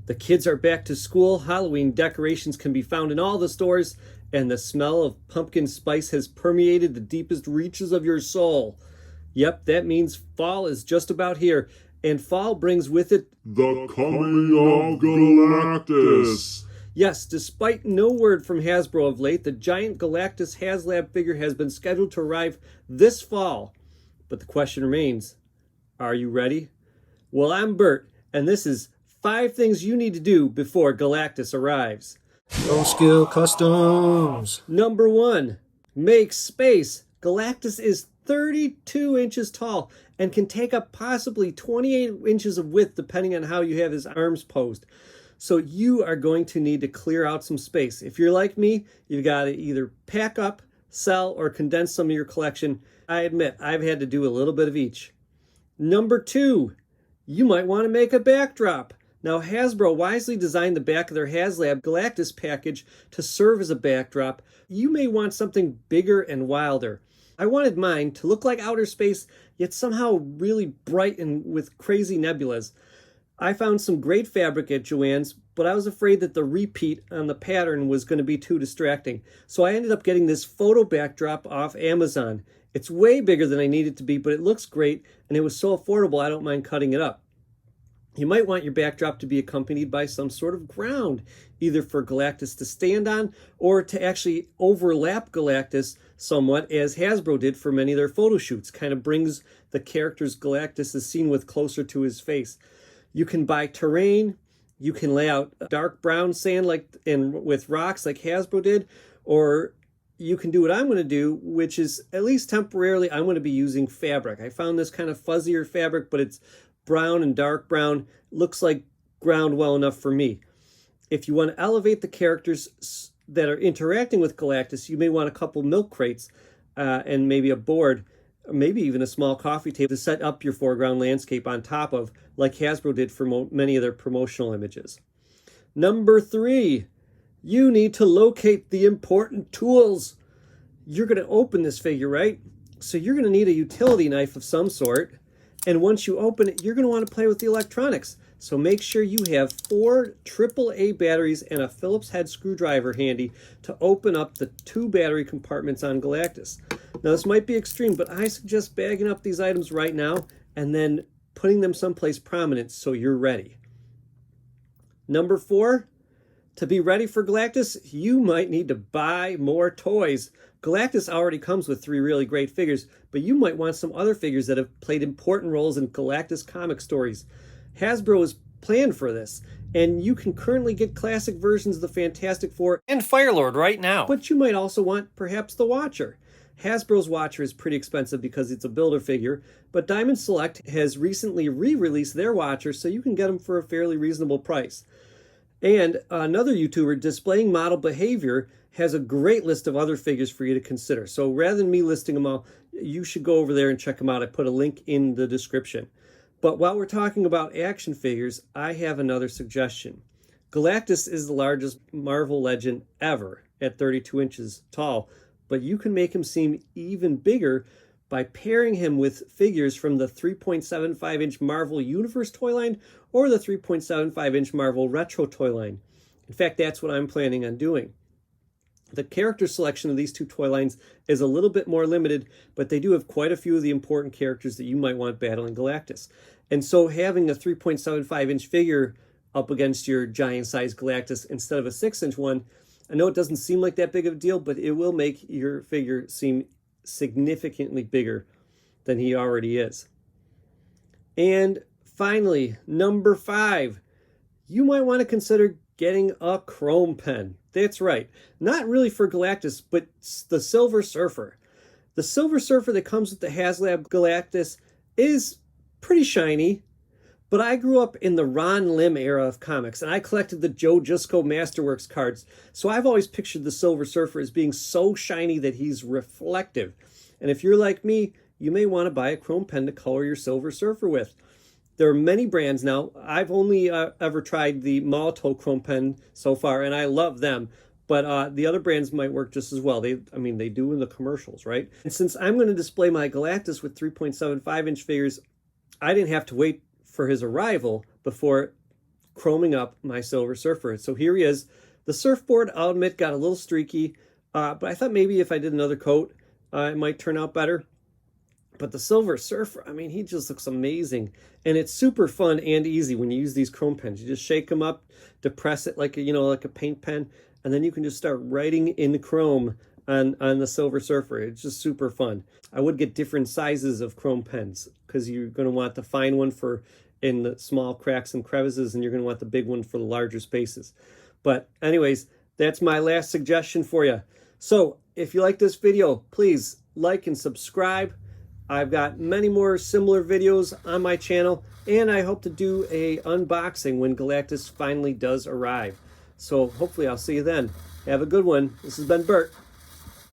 The kids are back to school, Halloween decorations can be found in all the stores, and the smell of pumpkin spice has permeated the deepest reaches of your soul. Yep, that means fall is just about here, and fall brings with it the Coming of Galactus. Yes, despite no word from Hasbro of late, the giant Galactus Haslab figure has been scheduled to arrive this fall. But the question remains, are you ready? Well, I'm Bert, and this is 5 things you need to do before Galactus arrives. No skill customs. Number 1, make space. Galactus is 32 inches tall and can take up possibly 28 inches of width depending on how you have his arms posed. So you are going to need to clear out some space. If you're like me, you've got to either pack up, sell, or condense some of your collection. I admit, I've had to do a little bit of each. Number 2, you might want to make a backdrop. Now, Hasbro wisely designed the back of their Haslab Galactus package to serve as a backdrop. You may want something bigger and wilder. I wanted mine to look like outer space, yet somehow really bright and with crazy nebulas. I found some great fabric at Joann's, but I was afraid that the repeat on the pattern was going to be too distracting. So I ended up getting this photo backdrop off Amazon. It's way bigger than I need it to be, but it looks great, and it was so affordable I don't mind cutting it up. You might want your backdrop to be accompanied by some sort of ground, either for Galactus to stand on or to actually overlap Galactus somewhat, as Hasbro did for many of their photo shoots. Kind of brings the characters Galactus is seen with closer to his face. You can buy terrain, you can lay out dark brown sand with rocks like Hasbro did, or you can do what I'm going to do, which is, at least temporarily, I'm going to be using fabric. I found this kind of fuzzier fabric, but it's brown and dark brown. Looks like ground well enough for me. If you want to elevate the characters that are interacting with Galactus, you may want a couple milk crates and maybe a board, or maybe even a small coffee table to set up your foreground landscape on top of, like Hasbro did for many of their promotional images. Number 3, you need to locate the important tools. You're going to open this figure, right? So you're going to need a utility knife of some sort. And once you open it, you're going to want to play with the electronics. So make sure you have 4 AAA batteries and a Phillips head screwdriver handy to open up the 2 battery compartments on Galactus. Now, this might be extreme, but I suggest bagging up these items right now and then putting them someplace prominent so you're ready. Number 4, to be ready for Galactus, you might need to buy more toys. Galactus already comes with 3 really great figures, but you might want some other figures that have played important roles in Galactus comic stories. Hasbro has planned for this, and you can currently get classic versions of the Fantastic Four and Firelord right now. But you might also want perhaps the Watcher. Hasbro's Watcher is pretty expensive because it's a builder figure, but Diamond Select has recently re-released their Watcher, so you can get them for a fairly reasonable price. And another YouTuber, Displaying Model Behavior, has a great list of other figures for you to consider. So rather than me listing them all, you should go over there and check them out. I put a link in the description. But while we're talking about action figures, I have another suggestion. Galactus is the largest Marvel legend ever at 32 inches tall, but you can make him seem even bigger by pairing him with figures from the 3.75-inch Marvel Universe toy line or the 3.75-inch Marvel Retro toy line. In fact, that's what I'm planning on doing. The character selection of these 2 toy lines is a little bit more limited, but they do have quite a few of the important characters that you might want battling Galactus. And so having a 3.75-inch figure up against your giant-sized Galactus instead of a 6-inch one, I know it doesn't seem like that big of a deal, but it will make your figure seem significantly bigger than he already is. And finally, number 5, you might want to consider getting a chrome pen. That's right. Not really for Galactus, but the Silver Surfer. The Silver Surfer that comes with the Haslab Galactus is pretty shiny, but I grew up in the Ron Lim era of comics, and I collected the Joe Jusko Masterworks cards, so I've always pictured the Silver Surfer as being so shiny that he's reflective. And if you're like me, you may want to buy a chrome pen to color your Silver Surfer with. There are many brands now. I've only ever tried the Malto chrome pen so far, and I love them. But the other brands might work just as well. They do in the commercials, right? And since I'm going to display my Galactus with 3.75-inch figures, I didn't have to wait for his arrival before chroming up my Silver Surfer. So here he is. The surfboard, I'll admit, got a little streaky, but I thought maybe if I did another coat, it might turn out better. But the Silver Surfer, I mean, he just looks amazing. And it's super fun and easy when you use these chrome pens. You just shake them up, depress it like a, like a paint pen, and then you can just start writing in the chrome on the Silver Surfer. It's just super fun. I would get different sizes of chrome pens because you're going to want the fine one for in the small cracks and crevices, and you're going to want the big one for the larger spaces. But anyways, that's my last suggestion for you. So if you like this video, please like and subscribe. I've got many more similar videos on my channel, and I hope to do a unboxing when Galactus finally does arrive. So hopefully I'll see you then. Have a good one. This has been Bert.